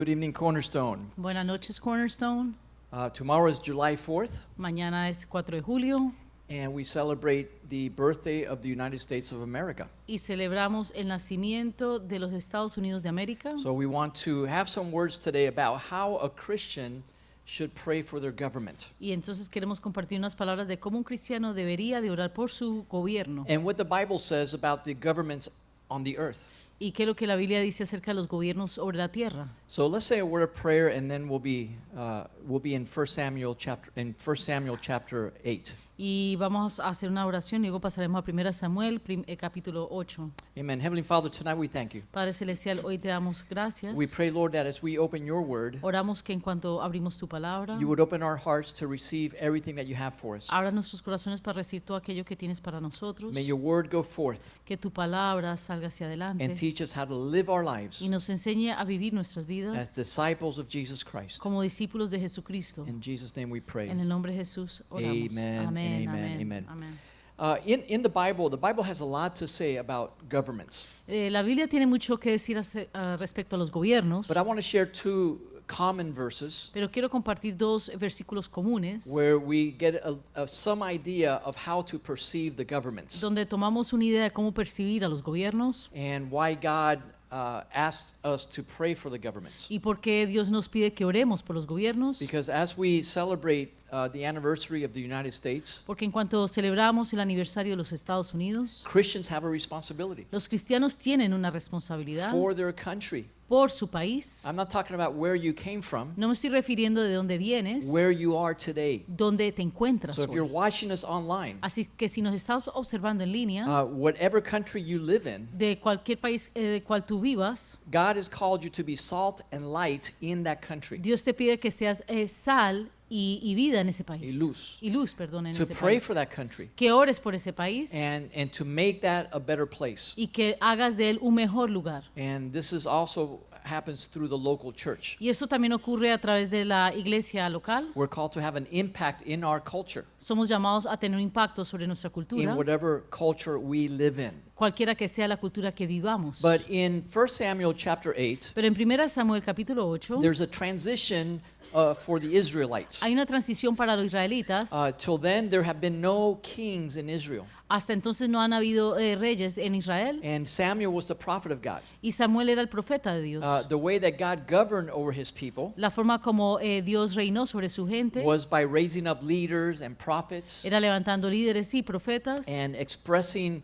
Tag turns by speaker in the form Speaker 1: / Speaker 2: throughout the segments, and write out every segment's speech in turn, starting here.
Speaker 1: Good evening, Cornerstone.
Speaker 2: Buenas noches, Cornerstone.
Speaker 1: Tomorrow is July 4th,
Speaker 2: Mañana es 4 de julio
Speaker 1: and we celebrate the birthday of the United States of America.
Speaker 2: y celebramos el nacimiento de los Estados Unidos de América.
Speaker 1: So we want to have some words today about how a Christian should pray for their government.
Speaker 2: Y entonces queremos compartir unas palabras de cómo un cristiano debería de orar por su gobierno
Speaker 1: And what the Bible says about the governments on the earth.
Speaker 2: y qué es lo que la Biblia dice acerca de los gobiernos sobre la tierra.
Speaker 1: So let's say a word of prayer, and then we'll be in 1 Samuel chapter 8.
Speaker 2: Y vamos a hacer una oración y luego pasaremos a 1 Samuel capítulo 8.
Speaker 1: Amen. Heavenly Father, tonight we thank you.
Speaker 2: Padre Celestial, hoy te damos gracias.
Speaker 1: We pray, Lord, that as we open your word,
Speaker 2: Oramos que en cuanto abrimos tu palabra,
Speaker 1: you would open our hearts to receive everything that you have for us.
Speaker 2: abra nuestros corazones para recibir todo aquello que tienes para nosotros.
Speaker 1: May your word go forth
Speaker 2: Que tu palabra salga hacia adelante
Speaker 1: and teach us how to live our lives
Speaker 2: y nos enseñe a vivir nuestras
Speaker 1: as
Speaker 2: vidas
Speaker 1: disciples of Jesus Christ.
Speaker 2: como discípulos de Jesucristo.
Speaker 1: In Jesus' name we pray.
Speaker 2: En el nombre de Jesús oramos.
Speaker 1: Amen,
Speaker 2: Amén,
Speaker 1: amen,
Speaker 2: amén,
Speaker 1: amen.
Speaker 2: amén.
Speaker 1: In the Bible has a lot to say about governments.
Speaker 2: La Biblia tiene mucho que decir respecto a los gobiernos,
Speaker 1: But I want to share two common verses
Speaker 2: pero quiero compartir dos versículos comunes
Speaker 1: where we get some idea of how to perceive the governments
Speaker 2: donde tomamos una idea de cómo percibir a los gobiernos
Speaker 1: and why God asks us to pray for the governments.
Speaker 2: y por qué Dios nos pide que oremos por los gobiernos.
Speaker 1: Because as we celebrate the anniversary of the United States,
Speaker 2: Porque en cuanto celebramos el aniversario de los Estados Unidos,
Speaker 1: Christians have a responsibility
Speaker 2: los cristianos tienen una responsabilidad
Speaker 1: for their country.
Speaker 2: por su país.
Speaker 1: I'm not talking about where you came from,
Speaker 2: No me estoy refiriendo de dónde vienes,
Speaker 1: where you are today.
Speaker 2: dónde te encuentras
Speaker 1: So if you're
Speaker 2: hoy.
Speaker 1: watching us online,
Speaker 2: Así que si nos estás observando en línea,
Speaker 1: whatever country you live in,
Speaker 2: de cualquier país del cual tú vivas,
Speaker 1: God has called you to be salt and light in that country,
Speaker 2: Dios te pide que seas sal y vida en ese país.
Speaker 1: Y luz.
Speaker 2: Perdón, en
Speaker 1: to
Speaker 2: ese
Speaker 1: pray
Speaker 2: país.
Speaker 1: for that country
Speaker 2: Que ores por ese país
Speaker 1: and to make that a better place.
Speaker 2: y que hagas de él un mejor lugar.
Speaker 1: And this is also happens through the local church.
Speaker 2: Y esto también ocurre a través de la iglesia local.
Speaker 1: We're called to have an impact in our culture,
Speaker 2: Somos llamados a tener un impacto sobre nuestra
Speaker 1: in
Speaker 2: cultura,
Speaker 1: whatever culture we live in.
Speaker 2: cualquiera que sea la cultura que vivamos.
Speaker 1: But in 1 Samuel chapter 8,
Speaker 2: Pero en 1 Samuel capítulo 8
Speaker 1: there's a transition for the Israelites.
Speaker 2: hay una transición para los israelitas.
Speaker 1: Till then, there have been no kings in Israel.
Speaker 2: Hasta entonces no han habido reyes en Israel
Speaker 1: And Samuel was the prophet of God.
Speaker 2: y Samuel era el profeta de Dios.
Speaker 1: The way that God governed over his people
Speaker 2: La forma como Dios reinó sobre su gente
Speaker 1: was by raising up leaders and prophets
Speaker 2: era levantando líderes y profetas
Speaker 1: and expressing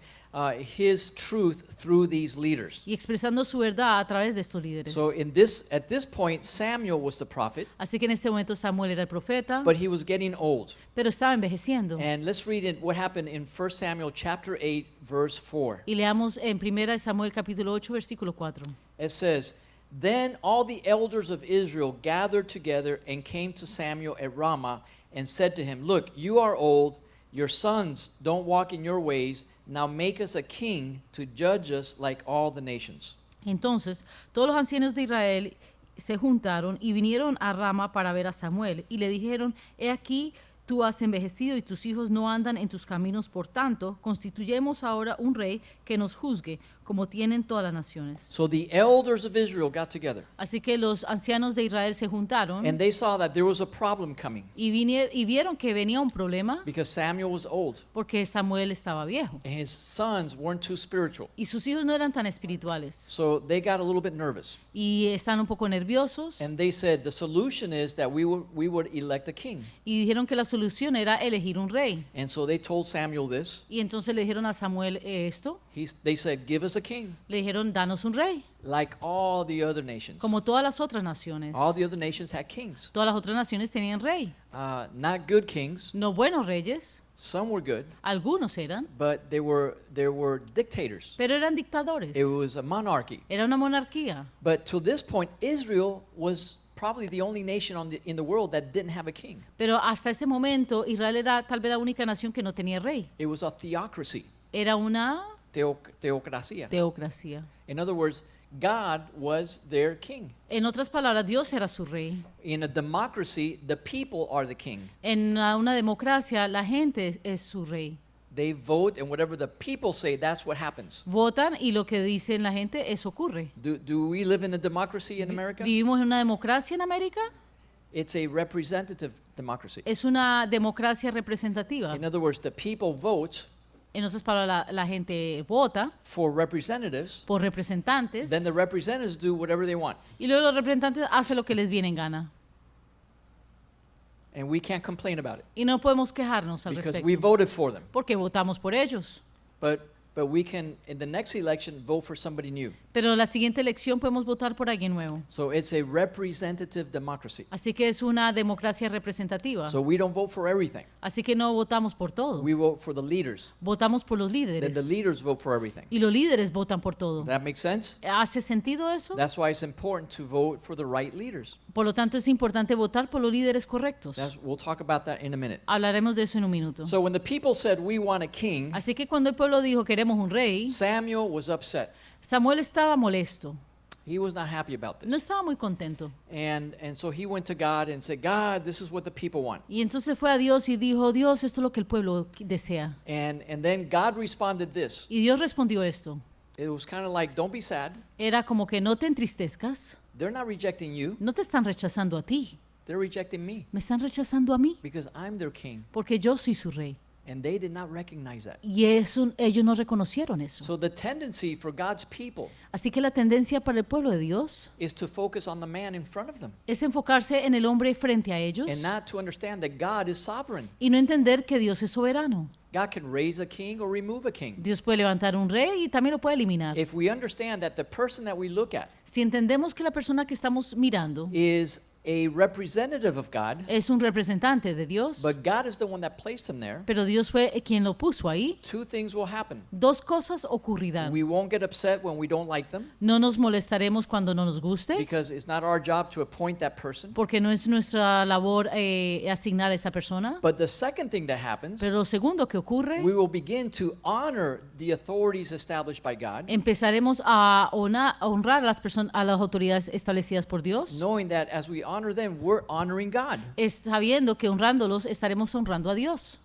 Speaker 1: his truth through these leaders.
Speaker 2: y expresando su verdad a través de estos líderes.
Speaker 1: So at this point, Samuel was the prophet,
Speaker 2: Así que en este momento Samuel era el profeta,
Speaker 1: but he was getting old.
Speaker 2: pero estaba envejeciendo.
Speaker 1: And let's read what happened in 1 Samuel chapter 8, verse 4.
Speaker 2: Y leamos en 1 Samuel capítulo 8 versículo 4.
Speaker 1: It says, "Then all the elders of Israel gathered together and came to Samuel at Ramah and said to him, 'Look, you are old, your sons don't walk in your ways. Now make us a king to judge us like all the nations.'"
Speaker 2: Entonces todos los ancianos de Israel se juntaron y vinieron a Rama para ver a Samuel y le dijeron: He aquí, tú has envejecido y tus hijos no andan en tus caminos, por tanto, constituyemos ahora un rey que nos juzgue, como tienen todas las naciones.
Speaker 1: So the elders of Israel got together,
Speaker 2: Así que los ancianos de Israel se juntaron
Speaker 1: and they saw that there was a problem coming
Speaker 2: y vieron que venía un problema
Speaker 1: because Samuel was old
Speaker 2: porque Samuel estaba viejo
Speaker 1: and his sons weren't too spiritual.
Speaker 2: y sus hijos no eran tan espirituales
Speaker 1: So they got a little bit nervous,
Speaker 2: y están un poco nerviosos
Speaker 1: and they said the solution is that we would elect a king.
Speaker 2: y dijeron que la solución era elegir un rey.
Speaker 1: And so they told Samuel this.
Speaker 2: Y entonces le dijeron a Samuel esto,
Speaker 1: They said, "Give us a king
Speaker 2: le dijeron: danos un rey,
Speaker 1: like all the other nations."
Speaker 2: como todas las otras naciones.
Speaker 1: All the other nations had kings.
Speaker 2: Todas las otras naciones tenían rey,
Speaker 1: Not good kings.
Speaker 2: no buenos reyes,
Speaker 1: Some were good,
Speaker 2: algunos eran,
Speaker 1: but there were dictators.
Speaker 2: pero eran dictadores.
Speaker 1: It was a monarchy.
Speaker 2: Era una monarquía.
Speaker 1: But to this point, Israel was probably the only nation in the world that didn't have a king.
Speaker 2: Pero hasta ese momento Israel era tal vez la única nación que no tenía rey.
Speaker 1: It was a theocracy,
Speaker 2: Era una
Speaker 1: teocracia.
Speaker 2: teocracia.
Speaker 1: In other words, God was their king.
Speaker 2: En otras palabras, Dios era su rey.
Speaker 1: In a democracy, the people are the king.
Speaker 2: En una democracia, la gente es su rey.
Speaker 1: They vote, and whatever the people say, that's what happens.
Speaker 2: Votan y lo que dicen la gente, eso ocurre.
Speaker 1: Do we live in a democracy in America?
Speaker 2: ¿Vivimos en una democracia en América?
Speaker 1: It's a representative democracy.
Speaker 2: Es una democracia representativa.
Speaker 1: In other words, the people vote
Speaker 2: En otras palabras, la gente vota
Speaker 1: for representatives,
Speaker 2: por representantes
Speaker 1: then the representatives do whatever they want.
Speaker 2: y luego los representantes hacen lo que les viene en gana.
Speaker 1: And we can't complain about it
Speaker 2: Y no podemos quejarnos al
Speaker 1: because
Speaker 2: respecto
Speaker 1: we voted for them.
Speaker 2: porque votamos por ellos.
Speaker 1: But we can, in the next election, vote for somebody new.
Speaker 2: Pero en la siguiente elección podemos votar por alguien nuevo.
Speaker 1: So it's a representative democracy.
Speaker 2: Así que es una democracia representativa.
Speaker 1: So we don't vote for everything.
Speaker 2: Así que no votamos por todo.
Speaker 1: We vote for the leaders.
Speaker 2: Votamos por los
Speaker 1: Then the
Speaker 2: líderes.
Speaker 1: leaders vote for everything.
Speaker 2: Y los líderes votan por todo.
Speaker 1: Does that make sense?
Speaker 2: ¿Hace sentido eso?
Speaker 1: That's why it's important to vote for the right leaders.
Speaker 2: Por lo tanto, es importante votar por los líderes correctos.
Speaker 1: We'll talk about that in a minute.
Speaker 2: Hablaremos de eso en un minuto.
Speaker 1: So when the people said, we want a king,
Speaker 2: Así que cuando el pueblo dijo queremos un rey,
Speaker 1: Samuel was upset.
Speaker 2: Samuel estaba molesto.
Speaker 1: He was not happy about
Speaker 2: No
Speaker 1: this.
Speaker 2: estaba muy contento.
Speaker 1: And so he went to God and said, God, this is what the people want.
Speaker 2: Y entonces fue a Dios y dijo, Dios, esto es lo que el pueblo desea.
Speaker 1: And then God responded this.
Speaker 2: Y Dios respondió esto.
Speaker 1: It was kind of like, don't be sad.
Speaker 2: Era como que no te entristezcas,
Speaker 1: They're not rejecting you.
Speaker 2: no te están rechazando a ti,
Speaker 1: They're rejecting me
Speaker 2: me están rechazando a mí,
Speaker 1: because I'm their king.
Speaker 2: porque yo soy su rey.
Speaker 1: And they did not recognize that.
Speaker 2: Y eso, ellos no reconocieron eso.
Speaker 1: So the tendency for God's people
Speaker 2: Así que la tendencia para el pueblo de Dios
Speaker 1: is to focus on the man in front of them
Speaker 2: es enfocarse en el hombre frente a ellos
Speaker 1: and not to understand that God is sovereign.
Speaker 2: y no entender que Dios es soberano.
Speaker 1: God can raise a king or remove a king.
Speaker 2: Dios puede levantar un rey y también lo puede eliminar.
Speaker 1: If we understand that the person that we look at
Speaker 2: Si entendemos que la persona que estamos mirando
Speaker 1: is a representative of God,
Speaker 2: es un representante de Dios,
Speaker 1: but God is the one that placed him there,
Speaker 2: pero Dios fue quien lo puso ahí,
Speaker 1: two things will happen.
Speaker 2: dos cosas ocurrirán.
Speaker 1: We won't get upset when we don't like them
Speaker 2: No nos molestaremos cuando no nos guste,
Speaker 1: because it's not our job to appoint that person.
Speaker 2: porque no es nuestra labor asignar a esa persona.
Speaker 1: But the second thing that happens,
Speaker 2: Pero lo segundo que ocurre,
Speaker 1: we will begin to honor the authorities established by God,
Speaker 2: empezaremos a honrar a las personas, a las autoridades establecidas por Dios,
Speaker 1: knowing that as we honor them, we're honoring God.
Speaker 2: es sabiendo que honrándolos estaremos honrando a Dios.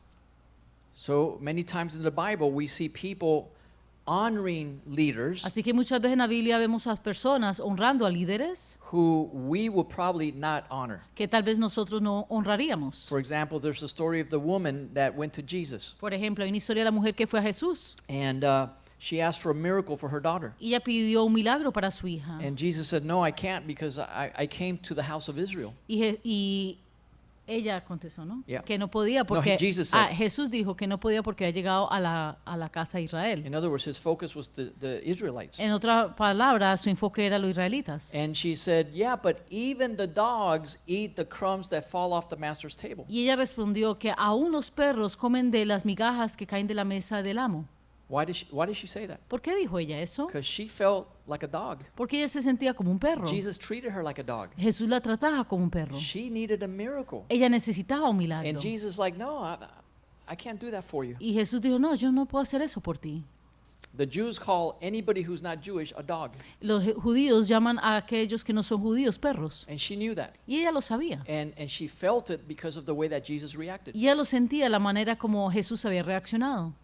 Speaker 1: So many times in the Bible, we see people honoring leaders
Speaker 2: Así que muchas veces en la Biblia vemos a personas honrando a líderes
Speaker 1: who we will probably not honor.
Speaker 2: que tal vez nosotros no honraríamos.
Speaker 1: For example, there's the story of the woman that went to Jesus,
Speaker 2: Por ejemplo, hay una historia de la mujer que fue a Jesús
Speaker 1: and she asked for a miracle for her daughter.
Speaker 2: y ella pidió un milagro para su hija.
Speaker 1: And Jesus said, no, I can't because I came to the house of Israel.
Speaker 2: Y ella contestó, ¿no?
Speaker 1: Yeah.
Speaker 2: Que no podía porque
Speaker 1: Jesus said.
Speaker 2: Jesús dijo que no podía porque había llegado a la casa de Israel.
Speaker 1: In other words, his focus was the Israelites.
Speaker 2: En otra palabra, su enfoque era los israelitas.
Speaker 1: And she said, yeah, but even the dogs eat the crumbs that fall off the master's table.
Speaker 2: Y ella respondió que aún los perros comen de las migajas que caen de la mesa del amo.
Speaker 1: Why did she say that?
Speaker 2: ¿Por qué dijo ella eso?
Speaker 1: Because she felt like a dog.
Speaker 2: Porque ella se sentía como un perro.
Speaker 1: Jesus treated her like a dog.
Speaker 2: Jesús la trataba como un perro.
Speaker 1: She needed a miracle.
Speaker 2: Ella necesitaba un milagro.
Speaker 1: And Jesus like, no, I can't do that for you.
Speaker 2: Y Jesús dijo, no, yo no puedo hacer eso por ti.
Speaker 1: The Jews call anybody who's not Jewish a dog.
Speaker 2: Los judíos llaman a aquellos que no son judíos perros.
Speaker 1: And she knew that.
Speaker 2: Y ella lo sabía.
Speaker 1: And she felt it because of the way that Jesus reacted.
Speaker 2: Y ella lo sentía la manera como Jesús había reaccionado.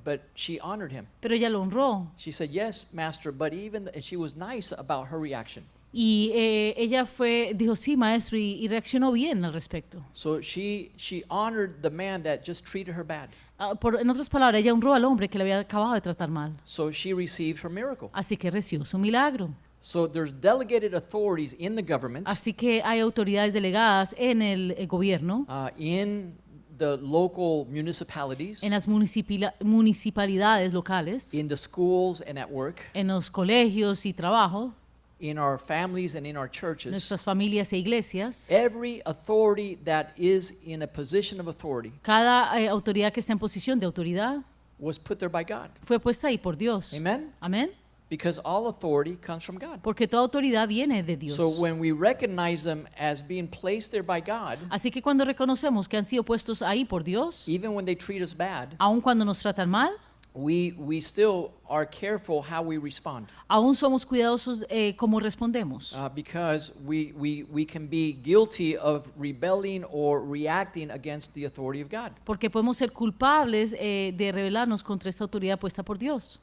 Speaker 1: But she honored him.
Speaker 2: Pero ella lo honró.
Speaker 1: She said, yes, master, but and she was nice about her reaction.
Speaker 2: Y ella dijo, sí, maestro, y reaccionó bien al respecto.
Speaker 1: So she honored the man that just treated her bad.
Speaker 2: En otras palabras, ella honró al hombre que le había acabado de tratar mal.
Speaker 1: So she received her miracle.
Speaker 2: Así que recibió su milagro.
Speaker 1: So there's delegated authorities in the government,
Speaker 2: Así que hay autoridades delegadas en el gobierno,
Speaker 1: in the local municipalities,
Speaker 2: en las municipalidades locales,
Speaker 1: in the schools and at work,
Speaker 2: en los colegios y trabajo,
Speaker 1: in our families and in our churches.
Speaker 2: nuestras familias e iglesias.
Speaker 1: Every authority that is in a position of authority
Speaker 2: Cada autoridad que está en posición de autoridad
Speaker 1: was put there by God.
Speaker 2: fue puesta ahí por Dios.
Speaker 1: Amen?
Speaker 2: Amén.
Speaker 1: Because all authority comes from God.
Speaker 2: Porque toda autoridad viene de Dios.
Speaker 1: So when we recognize them as being placed there by God,
Speaker 2: Así que cuando reconocemos que han sido puestos ahí por Dios,
Speaker 1: even when they treat us bad,
Speaker 2: aun cuando nos tratan mal,
Speaker 1: we still are careful how we respond
Speaker 2: Aún somos cuidadosos cómo respondemos,
Speaker 1: because we can be guilty of rebelling or reacting against the authority of God.
Speaker 2: porque podemos ser culpables de rebelarnos contra esta autoridad puesta por Dios.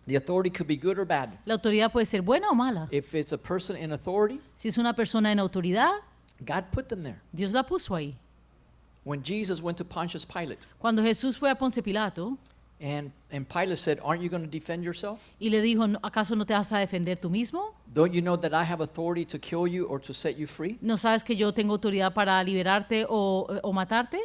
Speaker 1: The authority could be good or bad.
Speaker 2: La autoridad puede ser buena o mala.
Speaker 1: If it's a person in authority,
Speaker 2: Si es una persona en autoridad,
Speaker 1: God put them there.
Speaker 2: Dios la puso ahí.
Speaker 1: When Jesus went to Pontius Pilate,
Speaker 2: Cuando Jesús fue a Ponce Pilato
Speaker 1: and Pilate said, "Aren't you going to defend yourself?
Speaker 2: y le dijo, ¿acaso no te vas a defender tú mismo?
Speaker 1: Don't you know that I have authority to kill you or to set you free?"
Speaker 2: ¿No sabes que yo tengo autoridad para liberarte o matarte?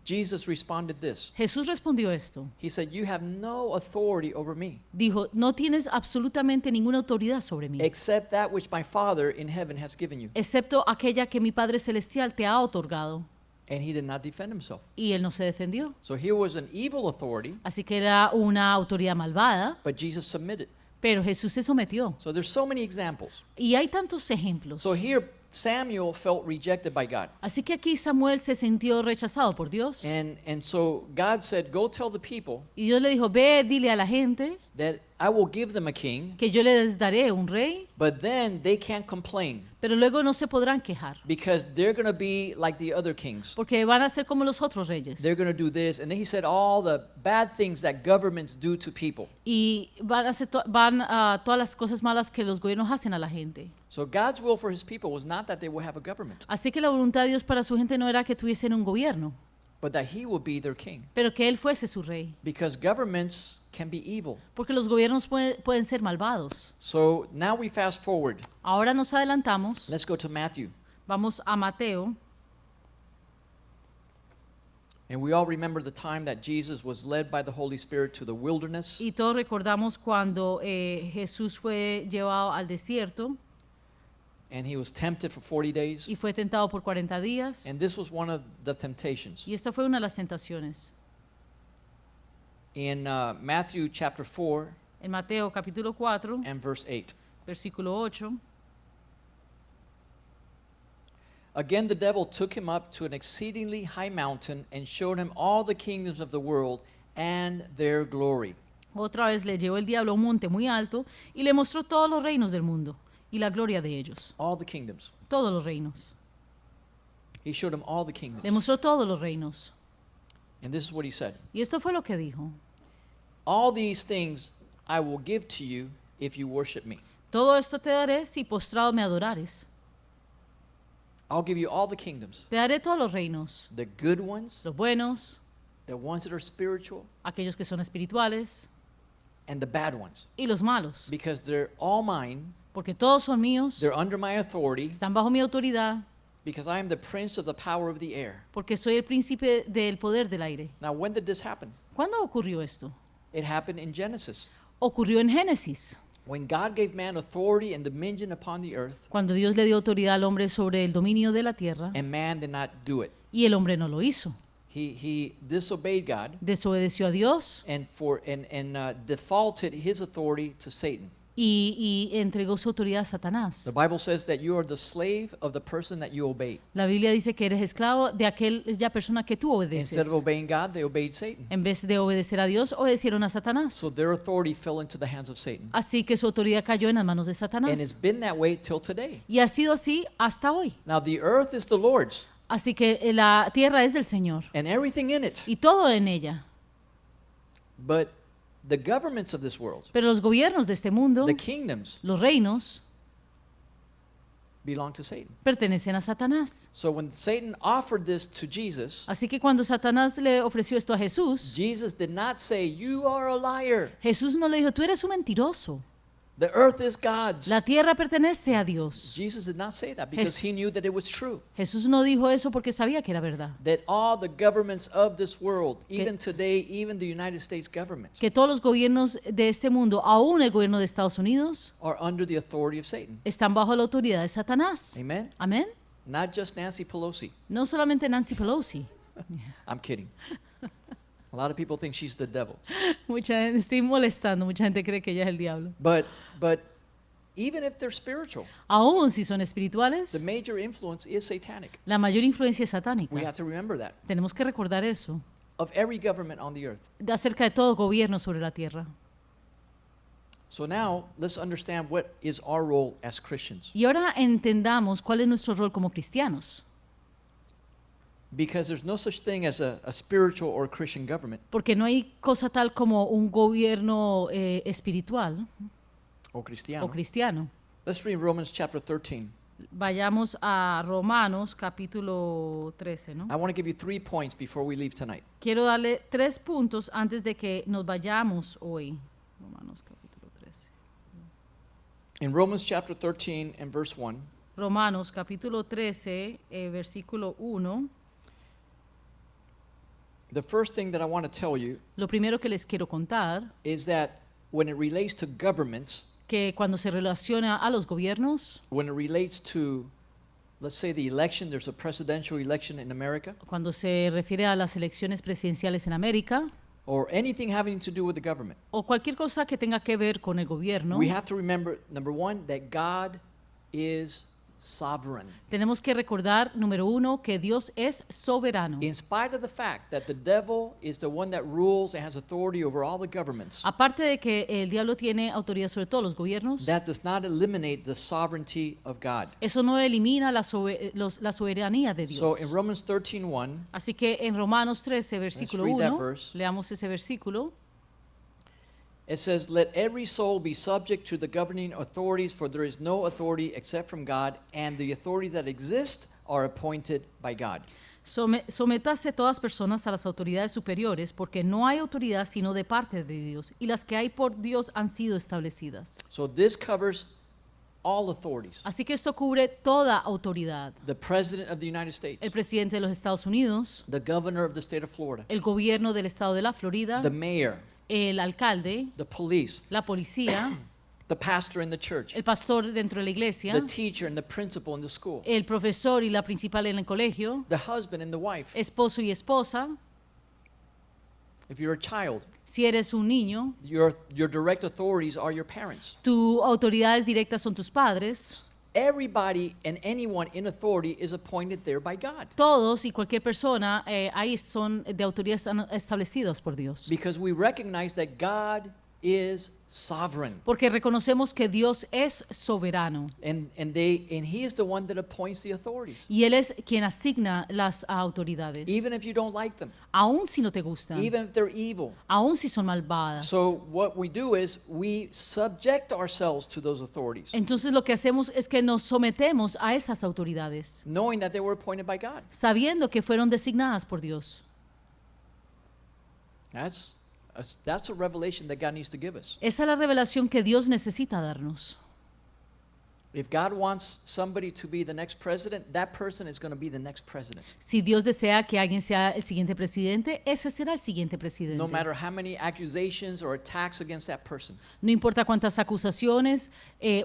Speaker 1: Jesus responded this.
Speaker 2: Jesús respondió esto.
Speaker 1: He said, "You have no authority over me
Speaker 2: Dijo, no tienes absolutamente ninguna autoridad sobre mí,
Speaker 1: except that which my Father in heaven has given you."
Speaker 2: excepto aquella que mi Padre Celestial te ha otorgado.
Speaker 1: And he did not defend himself.
Speaker 2: Y él no se defendió.
Speaker 1: So here was an evil authority,
Speaker 2: Así que era una autoridad malvada,
Speaker 1: but Jesus submitted.
Speaker 2: pero Jesús se sometió.
Speaker 1: So there's so many examples.
Speaker 2: Y hay tantos ejemplos.
Speaker 1: So here Samuel felt rejected by God.
Speaker 2: Así que aquí Samuel se sintió rechazado por Dios.
Speaker 1: And so God said, "Go tell the people
Speaker 2: Y Dios le dijo, ve, dile a la gente
Speaker 1: that I will give them a king,
Speaker 2: que yo les daré un rey,
Speaker 1: but then they can't complain
Speaker 2: pero luego no se podrán quejar,
Speaker 1: because they're going to be like the other kings.
Speaker 2: porque van a ser como los otros reyes.
Speaker 1: They're going to do this." And then he said all the bad things that governments do to people.
Speaker 2: Y van a todas las cosas malas que los gobiernos hacen a la gente.
Speaker 1: So God's will for his people was not that they would have a government,
Speaker 2: Así que la voluntad de Dios para su gente no era que tuviesen un gobierno,
Speaker 1: but that he would be their king.
Speaker 2: pero que Él fuese su rey.
Speaker 1: Because governments can be evil.
Speaker 2: Porque los gobiernos pueden ser malvados.
Speaker 1: So now we fast forward.
Speaker 2: Ahora nos adelantamos.
Speaker 1: Let's go to Matthew.
Speaker 2: Vamos a Mateo.
Speaker 1: And we all remember the time that Jesus was led by the Holy Spirit to the wilderness.
Speaker 2: Y todos recordamos cuando Jesús fue llevado al desierto
Speaker 1: And he was tempted for 40 days.
Speaker 2: y fue tentado por 40 días.
Speaker 1: And this was one of the temptations.
Speaker 2: Y esta fue una de las tentaciones.
Speaker 1: In Matthew chapter 4
Speaker 2: En Mateo capítulo 4,
Speaker 1: and verse 8.
Speaker 2: versículo 8.
Speaker 1: Again, the devil took him up to an exceedingly high mountain and showed him all the kingdoms of the world and their glory.
Speaker 2: Otra vez le llevó el diablo a un monte muy alto y le mostró todos los reinos del mundo y la gloria de ellos.
Speaker 1: All the kingdoms.
Speaker 2: Todos los reinos.
Speaker 1: He showed him all the
Speaker 2: Le
Speaker 1: kingdoms.
Speaker 2: mostró todos los reinos.
Speaker 1: And this is what he said.
Speaker 2: Y esto fue lo que dijo.
Speaker 1: All these things I will give to you if you worship me.
Speaker 2: Todo esto te daré si postrado me adorares.
Speaker 1: I'll give you all the kingdoms.
Speaker 2: Te daré todos los reinos.
Speaker 1: The good ones,
Speaker 2: Los buenos,
Speaker 1: the ones that are spiritual,
Speaker 2: aquellos que son espirituales
Speaker 1: and the bad ones.
Speaker 2: y los malos.
Speaker 1: Because they're all mine.
Speaker 2: Porque todos son míos,
Speaker 1: They're under my authority.
Speaker 2: están bajo mi autoridad,
Speaker 1: Because I am the prince of the power of the air.
Speaker 2: porque soy el príncipe del poder del aire.
Speaker 1: Now, when did this happen?
Speaker 2: ¿Cuándo ocurrió esto?
Speaker 1: It happened in Genesis.
Speaker 2: Ocurrió en Génesis,
Speaker 1: When God gave man authority and dominion upon the earth,
Speaker 2: cuando Dios le dio autoridad al hombre sobre el dominio de la tierra
Speaker 1: and man did not do it.
Speaker 2: y el hombre no lo hizo.
Speaker 1: He disobeyed God
Speaker 2: Desobedeció a Dios
Speaker 1: and defaulted his authority to Satan.
Speaker 2: y entregó su autoridad a Satanás.
Speaker 1: The Bible says that you are the slave of the person that you obey.
Speaker 2: La Biblia dice que eres esclavo de aquella persona que tú obedeces.
Speaker 1: Instead of obeying God, they obeyed Satan.
Speaker 2: En vez de obedecer a Dios, obedecieron a Satanás.
Speaker 1: So their authority fell into the hands of Satan.
Speaker 2: Así que su autoridad cayó en las manos de
Speaker 1: And it's
Speaker 2: Satanás.
Speaker 1: been that way till today.
Speaker 2: Y ha sido así hasta hoy.
Speaker 1: Now the earth is the Lord's
Speaker 2: Así que la tierra es del Señor
Speaker 1: and everything in it.
Speaker 2: y todo en ella.
Speaker 1: But the governments of this world,
Speaker 2: Pero los gobiernos de este mundo,
Speaker 1: the kingdoms,
Speaker 2: los reinos,
Speaker 1: belong to Satan.
Speaker 2: pertenecen a Satanás.
Speaker 1: So when Satan offered this to Jesus,
Speaker 2: Así que cuando Satanás le ofreció esto a Jesús,
Speaker 1: Jesus did not say, "You are a liar.
Speaker 2: Jesús no le dijo, tú eres un mentiroso.
Speaker 1: The earth is God's."
Speaker 2: La tierra pertenece a Dios.
Speaker 1: Jesus did not say that because he knew that it was true.
Speaker 2: Jesús no dijo eso porque sabía que era verdad.
Speaker 1: That all the governments of this world, even today, even the United States government,
Speaker 2: Que todos los gobiernos de este mundo, aún el gobierno de Estados Unidos,
Speaker 1: are under the authority of Satan.
Speaker 2: están bajo la autoridad de Satanás.
Speaker 1: Amen?
Speaker 2: Amén.
Speaker 1: Not just Nancy Pelosi.
Speaker 2: No solamente Nancy Pelosi.
Speaker 1: I'm kidding. A lot of people think she's the devil.
Speaker 2: Mucha gente, estoy molestando, mucha gente cree que ella es el diablo.
Speaker 1: But even if they're spiritual,
Speaker 2: Aún si son espirituales,
Speaker 1: the major influence is satanic.
Speaker 2: la mayor influencia es
Speaker 1: We
Speaker 2: satánica.
Speaker 1: have to remember that.
Speaker 2: Tenemos que recordar eso.
Speaker 1: of every government on the earth.
Speaker 2: acerca de todo gobierno sobre la tierra.
Speaker 1: So now let's understand what is our role as Christians.
Speaker 2: Y ahora entendamos cuál es nuestro rol como cristianos,
Speaker 1: Because there's no such thing as a spiritual or Christian government
Speaker 2: porque no hay cosa tal como un gobierno espiritual
Speaker 1: or
Speaker 2: o
Speaker 1: cristiano.
Speaker 2: cristiano.
Speaker 1: Let's read Romans chapter 13.
Speaker 2: Vayamos a Romanos capítulo 13, ¿no?
Speaker 1: I want to give you 3 points before we leave tonight.
Speaker 2: Quiero darle 3 puntos antes de que nos vayamos hoy. Romanos capítulo 13.
Speaker 1: In Romans chapter 13 and verse 1,
Speaker 2: Romanos capítulo 13, versículo 1.
Speaker 1: the first thing that I want to tell you
Speaker 2: Lo primero que les quiero contar,
Speaker 1: is that when it relates to governments,
Speaker 2: que cuando se relaciona a los gobiernos,
Speaker 1: when it relates to, let's say, the election, there's a presidential election in America,
Speaker 2: cuando se refiere a las elecciones presidenciales en América,
Speaker 1: or anything having to do with the government,
Speaker 2: o cualquier cosa que tenga que ver con el gobierno,
Speaker 1: we have to remember, number one, that God is sovereign.
Speaker 2: tenemos que recordar, número 1, que Dios es soberano.
Speaker 1: In spite of the fact that the devil is the one that rules and has authority over all the governments,
Speaker 2: Aparte de que el diablo tiene autoridad sobre todos los gobiernos,
Speaker 1: that does not eliminate the sovereignty of God.
Speaker 2: eso no elimina la soberanía de Dios.
Speaker 1: So in Romans 13:1,
Speaker 2: Así que en Romanos 13, versículo
Speaker 1: read that
Speaker 2: 1,
Speaker 1: verse.
Speaker 2: leamos ese versículo.
Speaker 1: it says, "Let every soul be subject to the governing authorities, for there is no authority except from God, and the authorities that exist are appointed by God."
Speaker 2: Sométase todas personas a las autoridades superiores, porque no hay autoridad sino de parte de Dios, y las que hay por Dios han sido establecidas.
Speaker 1: So this covers all authorities.
Speaker 2: Así que esto cubre toda autoridad.
Speaker 1: The President of the United States,
Speaker 2: El presidente de los Estados Unidos,
Speaker 1: the Governor of the State of Florida,
Speaker 2: el gobierno del estado de la Florida,
Speaker 1: the Mayor,
Speaker 2: el alcalde,
Speaker 1: the police,
Speaker 2: la policía,
Speaker 1: the pastor in the church,
Speaker 2: el pastor dentro de la iglesia,
Speaker 1: the teacher and the principal in the school,
Speaker 2: el profesor y la principal en el colegio,
Speaker 1: the husband and the wife.
Speaker 2: esposo y esposa.
Speaker 1: If you're a child,
Speaker 2: Si eres un niño,
Speaker 1: your direct authorities are your parents.
Speaker 2: tus autoridades directas son tus padres.
Speaker 1: Everybody and anyone in authority is appointed there by God.
Speaker 2: Todos y cualquier persona ahí son de autoridades establecidas por Dios.
Speaker 1: Because we recognize that God is sovereign.
Speaker 2: Porque reconocemos que Dios es soberano
Speaker 1: And he is the one that appoints the authorities.
Speaker 2: y Él es quien asigna las autoridades.
Speaker 1: Even if you don't like them,
Speaker 2: Aun si no te gustan,
Speaker 1: even if they're evil.
Speaker 2: aun si son malvadas.
Speaker 1: So what we do is we subject ourselves to those authorities,
Speaker 2: Entonces lo que hacemos es que nos sometemos a esas autoridades,
Speaker 1: knowing that they were appointed by God.
Speaker 2: sabiendo que fueron designadas por Dios.
Speaker 1: That's a revelation that God needs to give us.
Speaker 2: Esa es la revelación que Dios necesita darnos.
Speaker 1: If God wants somebody to be the next president, that person is going to be the next president.
Speaker 2: Si Dios desea que alguien sea el siguiente presidente, ese será el siguiente presidente.
Speaker 1: No matter how many accusations or attacks against that person.
Speaker 2: No importa cuántas acusaciones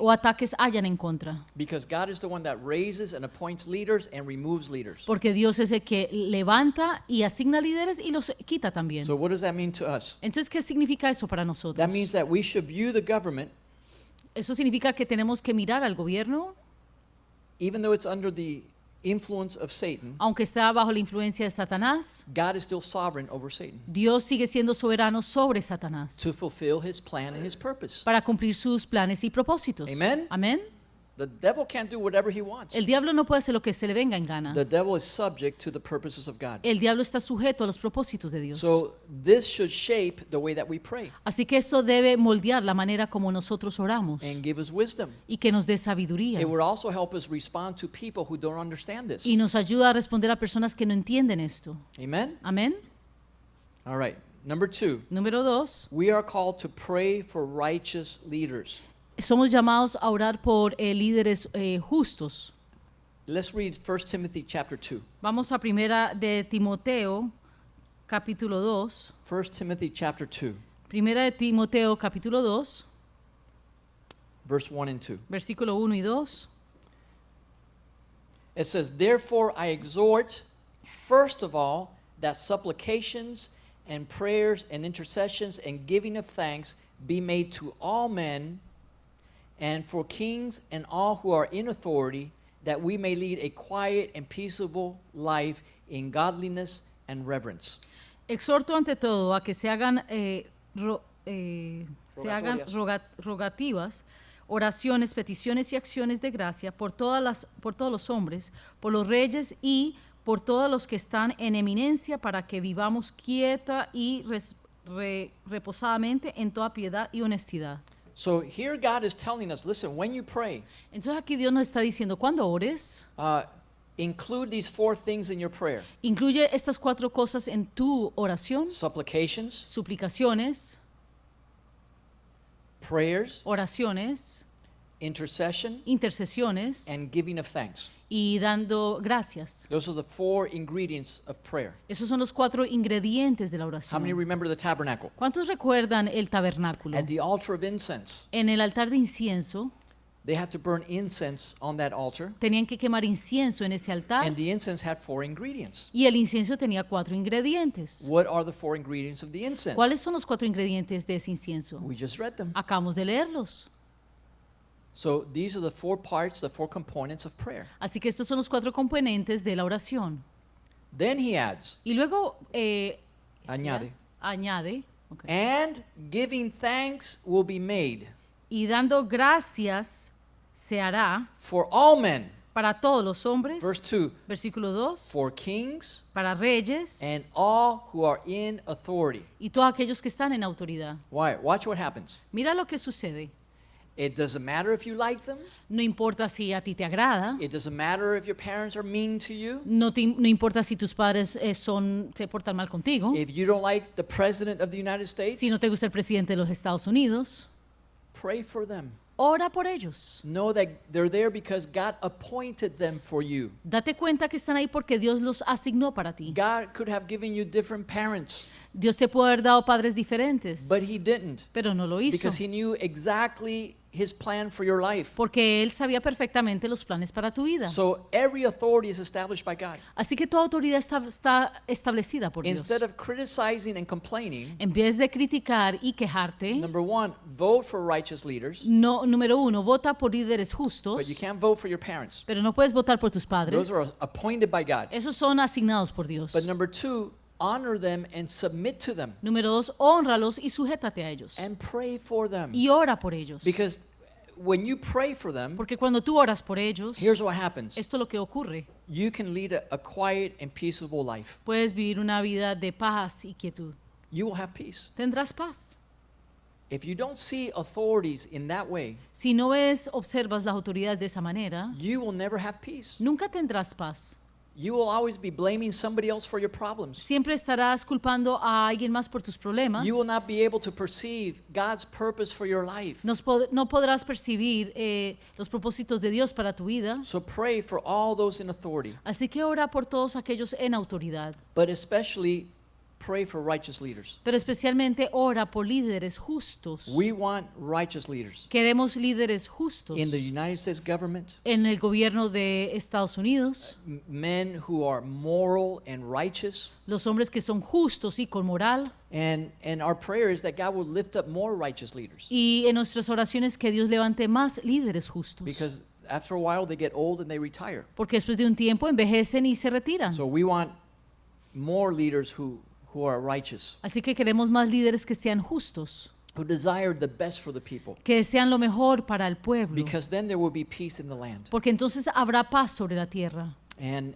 Speaker 2: o ataques hayan en contra,
Speaker 1: Because God is the one that raises and appoints leaders and removes leaders.
Speaker 2: porque Dios es el que levanta y asigna líderes y los quita también.
Speaker 1: So what does that mean to us?
Speaker 2: Entonces, ¿qué significa eso para nosotros?
Speaker 1: That means that we should view the government,
Speaker 2: Eso significa que tenemos que mirar al gobierno,
Speaker 1: even though it's under the influence of Satan,
Speaker 2: aunque está bajo la influencia de Satanás,
Speaker 1: God is still sovereign over Satan
Speaker 2: Dios sigue siendo soberano sobre Satanás
Speaker 1: to fulfill his plan and his purpose.
Speaker 2: para cumplir sus planes y propósitos.
Speaker 1: Amen.
Speaker 2: Amén.
Speaker 1: The devil can't do whatever he wants.
Speaker 2: El diablo no puede hacer lo que se le venga en gana.
Speaker 1: The devil is subject to the purposes of God.
Speaker 2: El diablo está sujeto a los propósitos de Dios.
Speaker 1: So this should shape the way that we pray
Speaker 2: Así que esto debe moldear la manera como nosotros oramos
Speaker 1: and give us wisdom.
Speaker 2: y que nos dé sabiduría.
Speaker 1: It would also help us respond to people who don't understand this.
Speaker 2: Y nos ayuda a responder a personas que no entienden esto.
Speaker 1: Amen?
Speaker 2: Amén.
Speaker 1: All right. Number 2,
Speaker 2: Número 2,
Speaker 1: we are called to pray for righteous leaders.
Speaker 2: somos llamados a orar por líderes justos.
Speaker 1: Let's read 1 Timothy chapter 2.
Speaker 2: Vamos a primera de Timoteo, capítulo 2.
Speaker 1: 1 Timothy chapter 2,
Speaker 2: Primera de Timoteo, capítulo 2,
Speaker 1: verse 1 and 2.
Speaker 2: versículo 1 y 2.
Speaker 1: It says, "Therefore I exhort, first of all, that supplications and prayers and intercessions and giving of thanks be made to all men, and for kings and all who are in authority, that we may lead a quiet and peaceable life in godliness and reverence."
Speaker 2: Exhorto ante todo a que se hagan, rogativas, oraciones, peticiones y acciones de gracia por todos los hombres, por los reyes y por todos los que están en eminencia, para que vivamos quieta y reposadamente en toda piedad y honestidad.
Speaker 1: So here God is telling us, listen, when you pray,
Speaker 2: Entonces aquí Dios nos está diciendo, cuando ores,
Speaker 1: include these 4 things in your prayer.
Speaker 2: incluye estas 4 cosas en tu oración:
Speaker 1: Supplications,
Speaker 2: suplicaciones,
Speaker 1: prayers,
Speaker 2: oraciones,
Speaker 1: intercession,
Speaker 2: intercesiones
Speaker 1: and giving of thanks.
Speaker 2: y dando gracias.
Speaker 1: Those are the 4 ingredients of prayer.
Speaker 2: Esos son los 4 ingredientes de la
Speaker 1: How many
Speaker 2: oración.
Speaker 1: remember the tabernacle?
Speaker 2: ¿Cuántos recuerdan el tabernáculo?
Speaker 1: At the altar of incense,
Speaker 2: En el altar de incienso
Speaker 1: they had to burn incense on that altar,
Speaker 2: tenían que quemar incienso en ese altar,
Speaker 1: and the incense had 4 ingredients.
Speaker 2: y el incienso tenía 4 ingredientes.
Speaker 1: What are the 4 ingredients of the incense?
Speaker 2: ¿Cuáles son los 4 ingredientes de ese incienso?
Speaker 1: We just read them.
Speaker 2: Acabamos de leerlos.
Speaker 1: So these are the 4 parts, the 4 components of prayer.
Speaker 2: Así que estos son los 4 componentes de la oración.
Speaker 1: Then he adds,
Speaker 2: Y luego
Speaker 1: añade,
Speaker 2: añade, ok,
Speaker 1: and giving thanks will be made
Speaker 2: y dando gracias se hará
Speaker 1: for all men.
Speaker 2: para todos los hombres.
Speaker 1: Verse 2,
Speaker 2: Versículo 2,
Speaker 1: for kings
Speaker 2: para reyes
Speaker 1: and all who are in authority.
Speaker 2: y todos aquellos que están en autoridad.
Speaker 1: Why? Watch what happens.
Speaker 2: Mira lo que sucede.
Speaker 1: It doesn't matter if you like them.
Speaker 2: No importa si a ti te agrada,
Speaker 1: It doesn't matter if your parents are mean to you.
Speaker 2: no importa si tus padres se portan mal contigo,
Speaker 1: If you don't like the president of the United States,
Speaker 2: si no te gusta el presidente de los Estados Unidos,
Speaker 1: pray for them.
Speaker 2: ora por ellos.
Speaker 1: Know that they're there because God appointed them for you.
Speaker 2: Date cuenta que están ahí porque Dios los asignó para ti.
Speaker 1: God could have given you different parents,
Speaker 2: Dios te puede haber dado padres diferentes,
Speaker 1: but he didn't,
Speaker 2: pero no lo hizo,
Speaker 1: because he knew exactly his plan for your life.
Speaker 2: porque Él sabía perfectamente los planes para tu vida.
Speaker 1: So every authority is established by God.
Speaker 2: Así que toda autoridad está establecida por Dios.
Speaker 1: Instead of criticizing and complaining,
Speaker 2: En vez de criticar y quejarte,
Speaker 1: number 1, vote for righteous leaders,
Speaker 2: no, número 1, vota por líderes justos,
Speaker 1: but you can't vote for your parents.
Speaker 2: pero no puedes votar por tus padres.
Speaker 1: Those are appointed by God.
Speaker 2: Esos son asignados por Dios.
Speaker 1: But number 2, honor them and submit to them
Speaker 2: Número 2, hónralos y sujétate a ellos.
Speaker 1: and pray for them.
Speaker 2: Y ora por ellos.
Speaker 1: Because when you pray for them,
Speaker 2: Porque cuando tú oras por ellos,
Speaker 1: here's what happens.
Speaker 2: esto es lo que ocurre.
Speaker 1: You can lead a quiet and peaceable life.
Speaker 2: Puedes vivir una vida de paz y quietud.
Speaker 1: You will have peace.
Speaker 2: Tendrás paz.
Speaker 1: If you don't see authorities in that way,
Speaker 2: Si no observas las autoridades de esa manera,
Speaker 1: you will never have peace.
Speaker 2: nunca tendrás paz.
Speaker 1: You will always be blaming somebody else for your problems.
Speaker 2: Siempre estarás culpando a alguien más por tus problemas.
Speaker 1: You will not be able to perceive God's purpose for your life.
Speaker 2: No podrás percibir los propósitos de Dios para tu vida.
Speaker 1: So pray for all those in authority,
Speaker 2: Así que ora por todos aquellos en autoridad.
Speaker 1: but especially pray for righteous leaders.
Speaker 2: Pero especialmente ora por líderes justos.
Speaker 1: We want righteous leaders
Speaker 2: Queremos líderes justos
Speaker 1: in the United States government,
Speaker 2: en el gobierno de Estados Unidos.
Speaker 1: men who are moral and righteous.
Speaker 2: Los hombres que son justos y con moral.
Speaker 1: And our prayer is that God will lift up more righteous leaders,
Speaker 2: Y en nuestras oraciones que Dios levante más líderes justos.
Speaker 1: because after a while they get old and they retire.
Speaker 2: Porque después de un tiempo envejecen y se retiran.
Speaker 1: So we want more leaders who are righteous,
Speaker 2: Así que queremos más líderes que sean justos,
Speaker 1: who desire the best for the people,
Speaker 2: que desean lo mejor para el pueblo.
Speaker 1: because then there will be peace in the land,
Speaker 2: Porque entonces habrá paz sobre la tierra.
Speaker 1: and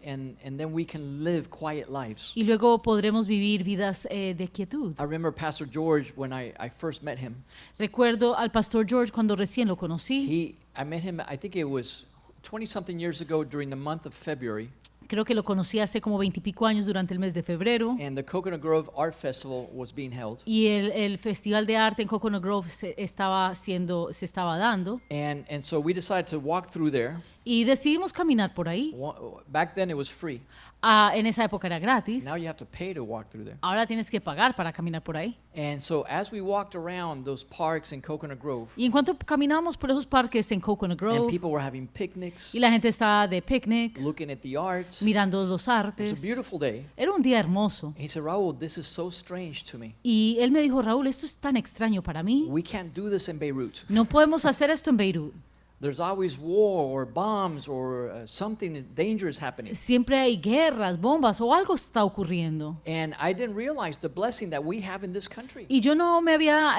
Speaker 1: then we can live quiet lives.
Speaker 2: Y luego podremos vivir vidas de quietud.
Speaker 1: I remember Pastor George when I first met him.
Speaker 2: Recuerdo al pastor George cuando recién lo conocí.
Speaker 1: I met him, I think it was 20-something years ago during the month of February,
Speaker 2: Creo que lo conocí hace como 20 y pico años durante el mes de febrero.
Speaker 1: and the Coconut Grove Art Festival was being held.
Speaker 2: Y el Festival de Arte en Coconut Grove se estaba dando.
Speaker 1: And so we decided to walk through there.
Speaker 2: Y decidimos caminar por ahí.
Speaker 1: Back then it was free.
Speaker 2: En esa época era gratis.
Speaker 1: Now you have to pay to walk through there.
Speaker 2: Ahora tienes que pagar para caminar por ahí.
Speaker 1: And so as we walked around those parks in Coconut Grove,
Speaker 2: Y en cuanto caminamos por esos parques en Coconut
Speaker 1: and
Speaker 2: Grove,
Speaker 1: people were having picnics,
Speaker 2: y la gente estaba de picnic,
Speaker 1: looking at the arts, it
Speaker 2: mirando los
Speaker 1: was a
Speaker 2: artes.
Speaker 1: beautiful day.
Speaker 2: Era un día hermoso.
Speaker 1: He said, Raul, this is so strange to me.
Speaker 2: Y él me dijo, Raúl, esto es tan extraño para mí.
Speaker 1: We can't do this in Beirut.
Speaker 2: No podemos hacer esto en Beirut.
Speaker 1: There's always war or bombs or something dangerous happening.
Speaker 2: Siempre hay guerras, bombas o algo está ocurriendo.
Speaker 1: And I didn't realize the blessing that we have in this country.
Speaker 2: Y yo no me había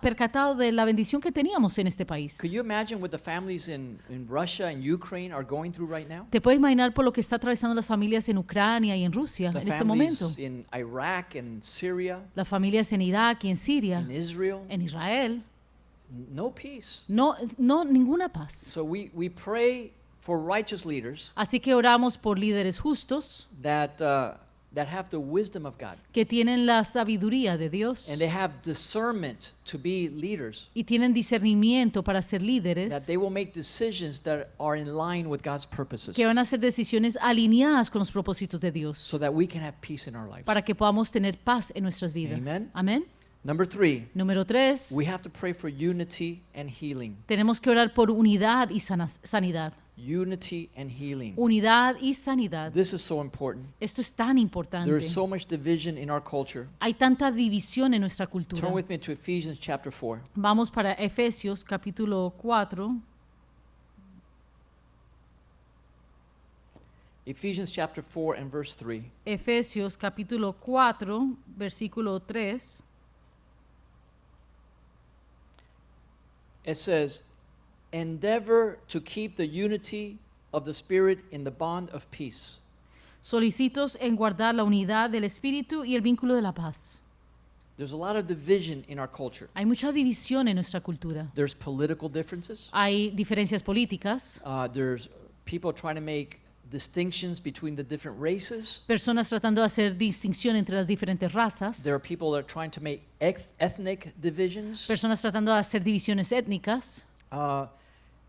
Speaker 2: percatado de la bendición que teníamos en este país.
Speaker 1: Could you imagine what the families in Russia and Ukraine are going through right now?
Speaker 2: ¿Te puedes imaginar por lo que está atravesando las familias en Ucrania y en Rusia
Speaker 1: The
Speaker 2: en este momento?
Speaker 1: families in Iraq and Syria,
Speaker 2: Las familias en Irak y en Siria,
Speaker 1: in Israel,
Speaker 2: en Israel.
Speaker 1: no peace.
Speaker 2: No, ninguna paz.
Speaker 1: So we pray for righteous leaders
Speaker 2: Así que oramos por líderes justos
Speaker 1: that have the wisdom of God
Speaker 2: que tienen la sabiduría de Dios
Speaker 1: and they have discernment to be leaders,
Speaker 2: y tienen discernimiento para ser
Speaker 1: that
Speaker 2: líderes,
Speaker 1: they will make decisions that are in line with God's purposes
Speaker 2: que van a hacer decisiones alineadas con los propósitos de Dios,
Speaker 1: so that we can have peace in our lives.
Speaker 2: para que podamos tener paz en nuestras vidas.
Speaker 1: Amen.
Speaker 2: Amén.
Speaker 1: Number 3,
Speaker 2: Número 3,
Speaker 1: we have to pray for unity and healing.
Speaker 2: tenemos que orar por unidad y sanidad.
Speaker 1: Unity and healing.
Speaker 2: Unidad y sanidad.
Speaker 1: This is so important.
Speaker 2: Esto es tan importante.
Speaker 1: There is so much division in our culture.
Speaker 2: Hay tanta división en nuestra cultura.
Speaker 1: Turn with me to Ephesians chapter 4.
Speaker 2: Vamos para Efesios capítulo 4.
Speaker 1: Ephesians chapter 4 and verse 3.
Speaker 2: Efesios capítulo 4, versículo 3.
Speaker 1: It says, endeavor to keep the unity of the Spirit in the bond of peace.
Speaker 2: Solicitos en guardar la unidad del espíritu y el vínculo de la paz.
Speaker 1: There's a lot of division in our culture.
Speaker 2: Hay mucha división en nuestra cultura.
Speaker 1: There's political differences.
Speaker 2: Hay diferencias políticas,
Speaker 1: There's people trying to make distinctions between the different races.
Speaker 2: personas tratando de hacer distinción entre las diferentes razas,
Speaker 1: There are people that are trying to make ethnic divisions.
Speaker 2: personas tratando de hacer divisiones étnicas.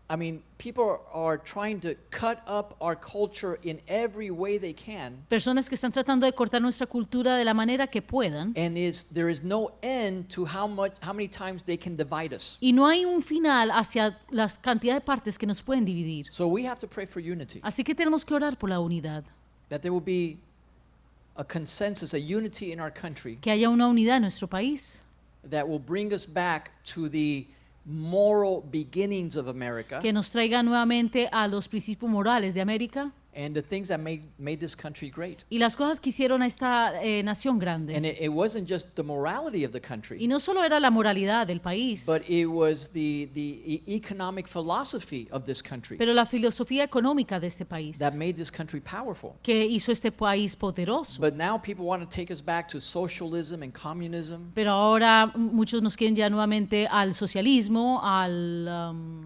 Speaker 1: I mean, people are trying to cut up our culture in every way they can.
Speaker 2: Personas que están tratando de cortar nuestra cultura de la manera que puedan.
Speaker 1: And there is no end to how many times they can divide us.
Speaker 2: Y no hay un final hacia las cantidades de partes que nos pueden dividir.
Speaker 1: So we have to pray for unity,
Speaker 2: Así que tenemos que orar por la unidad.
Speaker 1: that there will be a consensus, a unity in our country
Speaker 2: Que haya una unidad en nuestro país.
Speaker 1: that will bring us back to the moral beginnings of America
Speaker 2: Que nos traiga nuevamente a los principios morales de América
Speaker 1: and the things that made this country great.
Speaker 2: y las cosas que hicieron a esta nación
Speaker 1: And
Speaker 2: grande.
Speaker 1: it wasn't just the morality of the
Speaker 2: Y
Speaker 1: country,
Speaker 2: no solo era la moralidad del país,
Speaker 1: but it was the economic philosophy of this country
Speaker 2: pero la filosofía económica de este país
Speaker 1: that made this country powerful.
Speaker 2: que hizo este país poderoso.
Speaker 1: But now people want to take us back to socialism and communism,
Speaker 2: Pero ahora muchos nos quieren ya nuevamente al socialismo, al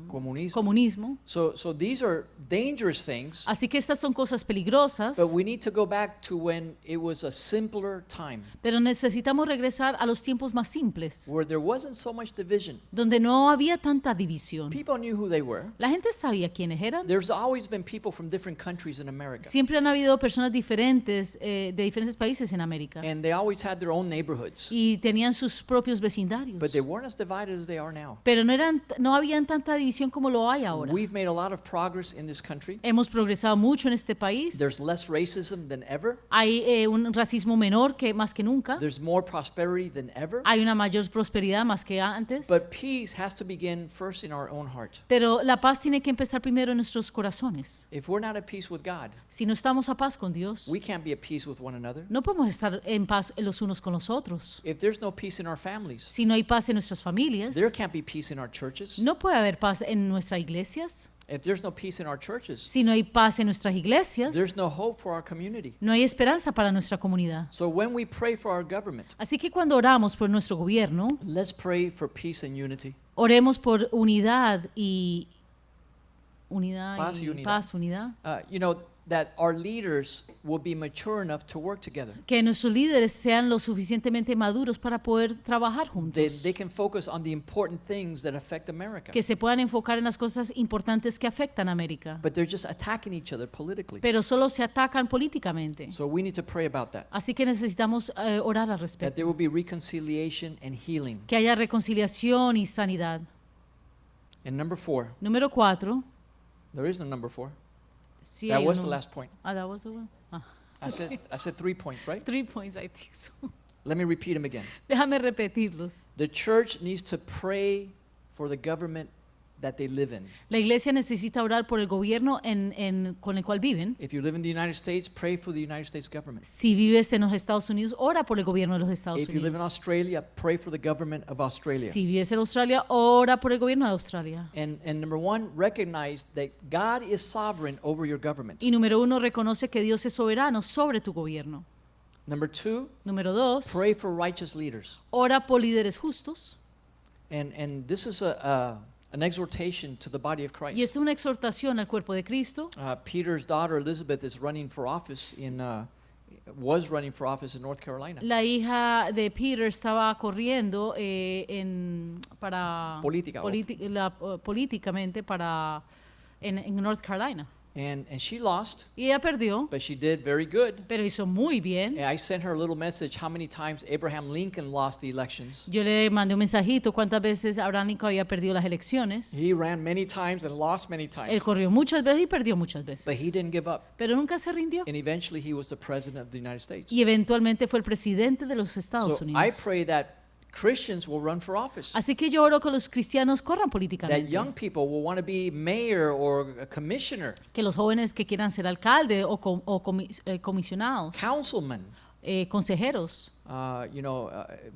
Speaker 1: comunismo.
Speaker 2: comunismo.
Speaker 1: So these are dangerous things,
Speaker 2: Así que estas son cosas peligrosas,
Speaker 1: but we need to go back to when it was a simpler time
Speaker 2: pero necesitamos regresar a los tiempos más simples,
Speaker 1: where there wasn't so much division.
Speaker 2: donde no había tanta división.
Speaker 1: People knew who they were.
Speaker 2: La gente sabía quiénes eran.
Speaker 1: There's always been people from different countries in America,
Speaker 2: Siempre han habido personas diferentes de diferentes países en América
Speaker 1: and they always had their own neighborhoods,
Speaker 2: y tenían sus propios vecindarios.
Speaker 1: but they weren't as divided as they are now.
Speaker 2: Pero no habían tanta división como lo hay ahora.
Speaker 1: We've made a lot of progress in this country.
Speaker 2: Hemos progresado mucho en este país.
Speaker 1: There's less racism than ever.
Speaker 2: Hay un racismo menor que más que nunca.
Speaker 1: There's more prosperity than ever.
Speaker 2: Hay una mayor prosperidad más que antes.
Speaker 1: But peace has to begin first in our own heart.
Speaker 2: Pero la paz tiene que empezar primero en nuestros corazones.
Speaker 1: If we're not at peace with God,
Speaker 2: Si no estamos a paz con Dios,
Speaker 1: we can't be at peace with one another.
Speaker 2: no podemos estar en paz los unos con los otros.
Speaker 1: If there's no peace in our families,
Speaker 2: Si no hay paz en nuestras familias,
Speaker 1: there can't be peace in our churches.
Speaker 2: no puede haber paz en nuestras iglesias.
Speaker 1: If there's no peace in our churches,
Speaker 2: Si no hay paz en nuestras iglesias,
Speaker 1: there's no hope for our community.
Speaker 2: no hay esperanza para nuestra comunidad.
Speaker 1: So when we pray for our government,
Speaker 2: Así que cuando oramos por nuestro gobierno,
Speaker 1: let's pray for peace and unity.
Speaker 2: oremos por unidad y
Speaker 1: Paz y unidad.
Speaker 2: paz, unidad.
Speaker 1: You know, that our leaders will be mature enough to work together.
Speaker 2: Que nuestros líderes sean lo suficientemente maduros para poder trabajar juntos.
Speaker 1: They can focus on the important things that affect America.
Speaker 2: Que se puedan enfocar en las cosas importantes que afectan a América.
Speaker 1: But they're just attacking each other politically.
Speaker 2: Pero solo se atacan políticamente.
Speaker 1: So we need to pray about that.
Speaker 2: Así que necesitamos orar al
Speaker 1: That
Speaker 2: respecto.
Speaker 1: there will be reconciliation and healing.
Speaker 2: Que haya reconciliación y sanidad.
Speaker 1: And number 4,
Speaker 2: Número 4.
Speaker 1: there is no number 4.
Speaker 2: Sí,
Speaker 1: That
Speaker 2: hay
Speaker 1: was the
Speaker 2: uno.
Speaker 1: last point.
Speaker 2: That was the one.
Speaker 1: I said 3 points, right?
Speaker 2: 3 points, I think so.
Speaker 1: Let me repeat them again.
Speaker 2: Déjame repetirlos.
Speaker 1: The church needs to pray for the government that they live in.
Speaker 2: La iglesia necesita orar por el gobierno con el cual viven.
Speaker 1: If you live in the United States, pray for the United States government.
Speaker 2: Si vives en los Estados Unidos, ora por el gobierno de los Estados
Speaker 1: If you live in
Speaker 2: Unidos.
Speaker 1: Australia, pray for the government of Australia.
Speaker 2: Si vives en Australia, ora por el gobierno de Australia.
Speaker 1: And number one, recognize that God is sovereign over your government.
Speaker 2: Y número 1, reconoce que Dios es soberano sobre tu gobierno.
Speaker 1: Number two,
Speaker 2: Número 2,
Speaker 1: pray for righteous leaders.
Speaker 2: ora por líderes justos.
Speaker 1: And this is an exhortation to the body of
Speaker 2: Y
Speaker 1: Christ.
Speaker 2: es una exhortación al cuerpo de Cristo.
Speaker 1: Peter's daughter Elizabeth is running for office was running for office in North Carolina.
Speaker 2: La hija de Peter estaba corriendo para
Speaker 1: Política.
Speaker 2: políticamente en North Carolina.
Speaker 1: And she lost,
Speaker 2: Y ella perdió,
Speaker 1: but she did very good.
Speaker 2: pero hizo muy bien.
Speaker 1: And I sent her a little message how many times Abraham Lincoln lost the elections.
Speaker 2: Yo le mandé un mensajito cuántas veces Abraham Lincoln había perdido las elecciones.
Speaker 1: He ran many times and lost many
Speaker 2: Él
Speaker 1: times,
Speaker 2: corrió muchas veces y perdió muchas
Speaker 1: but
Speaker 2: veces.
Speaker 1: he didn't give up.
Speaker 2: Pero nunca se rindió.
Speaker 1: And eventually he was the president of the United States.
Speaker 2: Y eventualmente fue el presidente de los Estados
Speaker 1: So I
Speaker 2: Unidos.
Speaker 1: pray that Christians will run for office.
Speaker 2: Así que yo oro que los cristianos corran
Speaker 1: That
Speaker 2: políticamente.
Speaker 1: young people will want to be mayor or a commissioner,
Speaker 2: Que los jóvenes que quieran ser alcalde o comisionados,
Speaker 1: councilman,
Speaker 2: consejeros,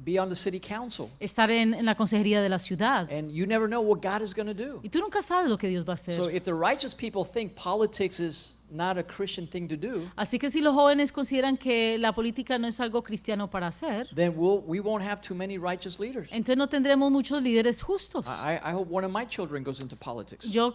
Speaker 1: be on the city council.
Speaker 2: estar en la consejería de la ciudad.
Speaker 1: And you never know what God is going to do.
Speaker 2: Y tú nunca sabes lo que Dios va a hacer.
Speaker 1: So if the righteous people think politics is not a Christian thing to do,
Speaker 2: Así que si los jóvenes consideran que la política no es algo cristiano para hacer,
Speaker 1: then we won't have too many righteous leaders.
Speaker 2: entonces no tendremos muchos líderes justos.
Speaker 1: I hope one of my children goes into politics.
Speaker 2: Yo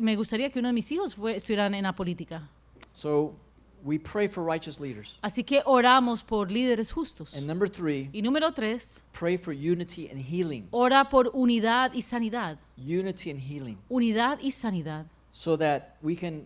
Speaker 2: me gustaría que uno de mis hijos estuvieran en la política.
Speaker 1: So we pray for righteous leaders.
Speaker 2: Así que oramos por líderes justos.
Speaker 1: And number 3,
Speaker 2: Y número 3,
Speaker 1: pray for unity and healing.
Speaker 2: ora por unidad y sanidad.
Speaker 1: Unity and healing.
Speaker 2: Unidad y sanidad.
Speaker 1: So that we can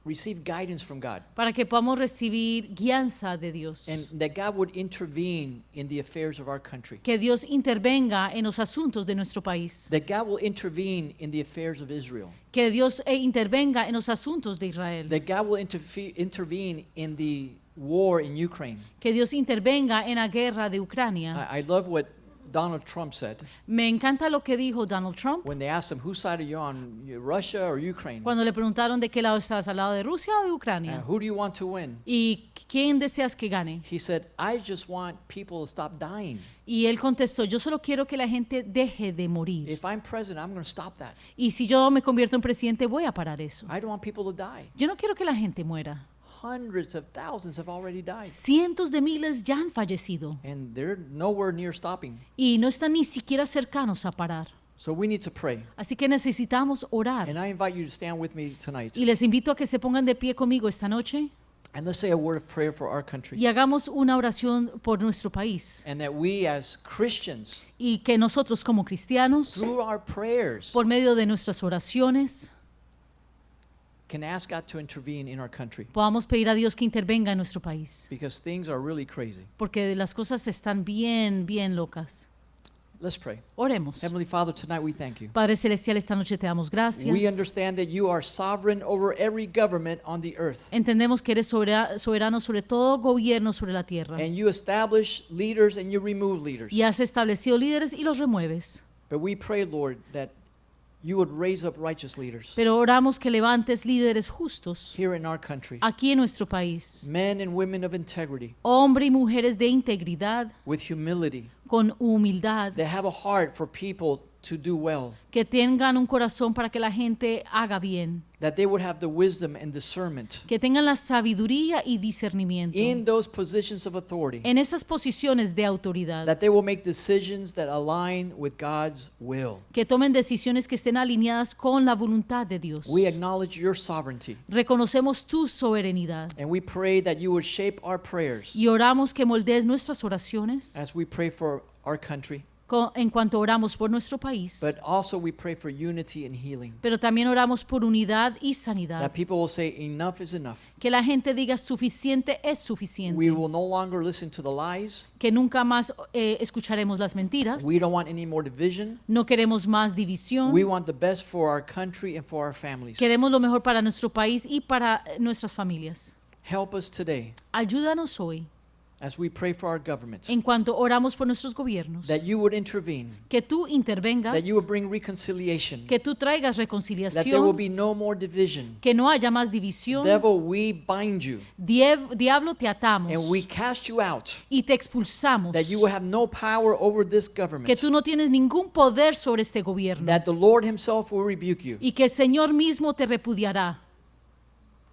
Speaker 1: receive guidance from God.
Speaker 2: Para que podamos recibir guianza de Dios.
Speaker 1: And that God would intervene in the affairs of our country.
Speaker 2: Que Dios intervenga en los asuntos de nuestro país.
Speaker 1: That God will intervene in the affairs of Israel.
Speaker 2: Que Dios intervenga en los asuntos de Israel.
Speaker 1: That God will intervene in the war in Ukraine.
Speaker 2: Que Dios intervenga en la guerra de Ucrania.
Speaker 1: I love what Donald Trump said
Speaker 2: Me encanta lo que dijo Donald Trump
Speaker 1: when they asked him, whose side are you on, Russia or Ukraine?
Speaker 2: cuando le preguntaron de qué lado estás, al lado de Rusia o de Ucrania.
Speaker 1: Who do you want to win?
Speaker 2: ¿Y quién deseas que gane?
Speaker 1: He said, I just want people to stop dying.
Speaker 2: Y él contestó, yo solo quiero que la gente deje de morir.
Speaker 1: If I'm president, I'm going to stop that.
Speaker 2: Y si yo me convierto en presidente, voy a parar eso.
Speaker 1: I don't want people to die.
Speaker 2: Yo no quiero que la gente muera.
Speaker 1: Hundreds of thousands have already died.
Speaker 2: Cientos de miles ya han fallecido
Speaker 1: And they're nowhere near stopping.
Speaker 2: y no están ni siquiera cercanos a parar.
Speaker 1: So we need to pray.
Speaker 2: Así que necesitamos orar.
Speaker 1: And I invite you to stand with me tonight.
Speaker 2: Y les invito a que se pongan de pie conmigo esta noche
Speaker 1: And let's say a word of prayer for our country.
Speaker 2: y hagamos una oración por nuestro país.
Speaker 1: And that we as Christians,
Speaker 2: Y que nosotros como cristianos,
Speaker 1: through our prayers,
Speaker 2: por medio de nuestras oraciones,
Speaker 1: can ask God to intervene in our country.
Speaker 2: podamos pedir a Dios que intervenga en nuestro país.
Speaker 1: Because things are really crazy.
Speaker 2: Porque las cosas están bien, bien locas.
Speaker 1: Let's pray.
Speaker 2: Oremos.
Speaker 1: Heavenly Father, tonight we thank you.
Speaker 2: Padre Celestial, esta noche te damos gracias.
Speaker 1: We understand that you are sovereign over every government on the earth.
Speaker 2: Entendemos que eres soberano sobre todo gobierno sobre la tierra.
Speaker 1: And you establish leaders and you remove leaders.
Speaker 2: Y has establecido líderes y los remueves.
Speaker 1: But we pray, Lord, that you would raise up righteous leaders
Speaker 2: Pero oramos que levantes líderes justos
Speaker 1: here in our country.
Speaker 2: aquí en nuestro país.
Speaker 1: Men and women of integrity,
Speaker 2: Hombres y mujeres de integridad,
Speaker 1: with humility,
Speaker 2: con humildad,
Speaker 1: that have a heart for people to do well,
Speaker 2: que tengan un corazón para que la gente haga bien.
Speaker 1: that they would have the wisdom and discernment
Speaker 2: Que tengan la sabiduría y discernimiento
Speaker 1: in those positions of authority,
Speaker 2: en esas posiciones de autoridad.
Speaker 1: that they will make decisions that align with God's will.
Speaker 2: Que tomen decisiones que estén alineadas con la voluntad de Dios.
Speaker 1: We acknowledge your sovereignty,
Speaker 2: Reconocemos tu soberanía
Speaker 1: and we pray that you would shape our prayers
Speaker 2: y oramos que moldees nuestras oraciones
Speaker 1: as we pray for our country,
Speaker 2: en cuanto oramos por nuestro país.
Speaker 1: but also we pray for unity and healing.
Speaker 2: Pero también oramos por unidad y sanidad.
Speaker 1: That people will say, enough is enough.
Speaker 2: Que la gente diga suficiente es suficiente.
Speaker 1: We will no longer listen to the lies.
Speaker 2: Que nunca más escucharemos las mentiras.
Speaker 1: We don't want any more division.
Speaker 2: No queremos más división.
Speaker 1: We want the best for our country and for our families.
Speaker 2: Queremos lo mejor para nuestro país y para nuestras familias.
Speaker 1: Help us today
Speaker 2: Ayúdanos hoy
Speaker 1: as we pray for our government,
Speaker 2: en cuanto oramos por nuestros gobiernos,
Speaker 1: that you would intervene,
Speaker 2: que tú intervengas,
Speaker 1: that you would bring reconciliation,
Speaker 2: que tú traigas
Speaker 1: that there will
Speaker 2: reconciliación,
Speaker 1: be no more division.
Speaker 2: que no haya más división.
Speaker 1: Devil, we bind you
Speaker 2: Diablo, te atamos
Speaker 1: and we cast you out,
Speaker 2: y te expulsamos,
Speaker 1: that you will have no power over this
Speaker 2: que
Speaker 1: government,
Speaker 2: tú no tienes ningún poder sobre este gobierno
Speaker 1: that the Lord himself will rebuke you
Speaker 2: y que el Señor mismo te repudiará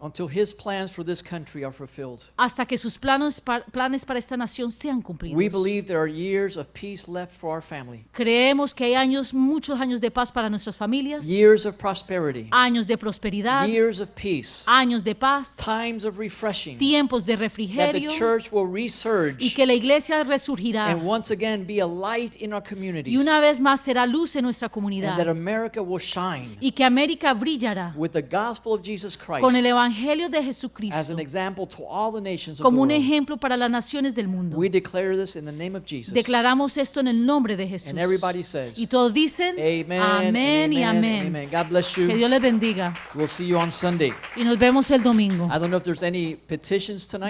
Speaker 1: until his plans for this country are fulfilled.
Speaker 2: hasta que sus planes para esta nación sean cumplidos.
Speaker 1: We believe there are years of peace left for our family,
Speaker 2: Creemos que hay muchos años de paz para nuestras familias,
Speaker 1: years of prosperity,
Speaker 2: años de prosperidad,
Speaker 1: years of peace,
Speaker 2: años de paz,
Speaker 1: times of refreshing,
Speaker 2: tiempos de
Speaker 1: that the
Speaker 2: refrigerio,
Speaker 1: church will
Speaker 2: y
Speaker 1: resurge
Speaker 2: que la iglesia resurgirá
Speaker 1: and once again be a light in our
Speaker 2: y
Speaker 1: communities,
Speaker 2: una vez más será luz en nuestra
Speaker 1: and that
Speaker 2: comunidad
Speaker 1: America will shine
Speaker 2: y que América brillará
Speaker 1: with the gospel of Jesus
Speaker 2: con el
Speaker 1: Christ
Speaker 2: evangelio de
Speaker 1: as
Speaker 2: Jesucristo
Speaker 1: an example to all the nations of the
Speaker 2: como un
Speaker 1: world.
Speaker 2: ejemplo para las naciones del mundo.
Speaker 1: We declare this in the name of Jesus.
Speaker 2: Declaramos esto en el nombre de Jesús.
Speaker 1: And everybody says,
Speaker 2: Y todos dicen
Speaker 1: Amen,
Speaker 2: amén y
Speaker 1: amen,
Speaker 2: amén.
Speaker 1: amen. God bless
Speaker 2: Que
Speaker 1: you.
Speaker 2: Dios les bendiga
Speaker 1: We'll see you on Sunday.
Speaker 2: y nos vemos el domingo.
Speaker 1: I don't know if there's any petitions tonight.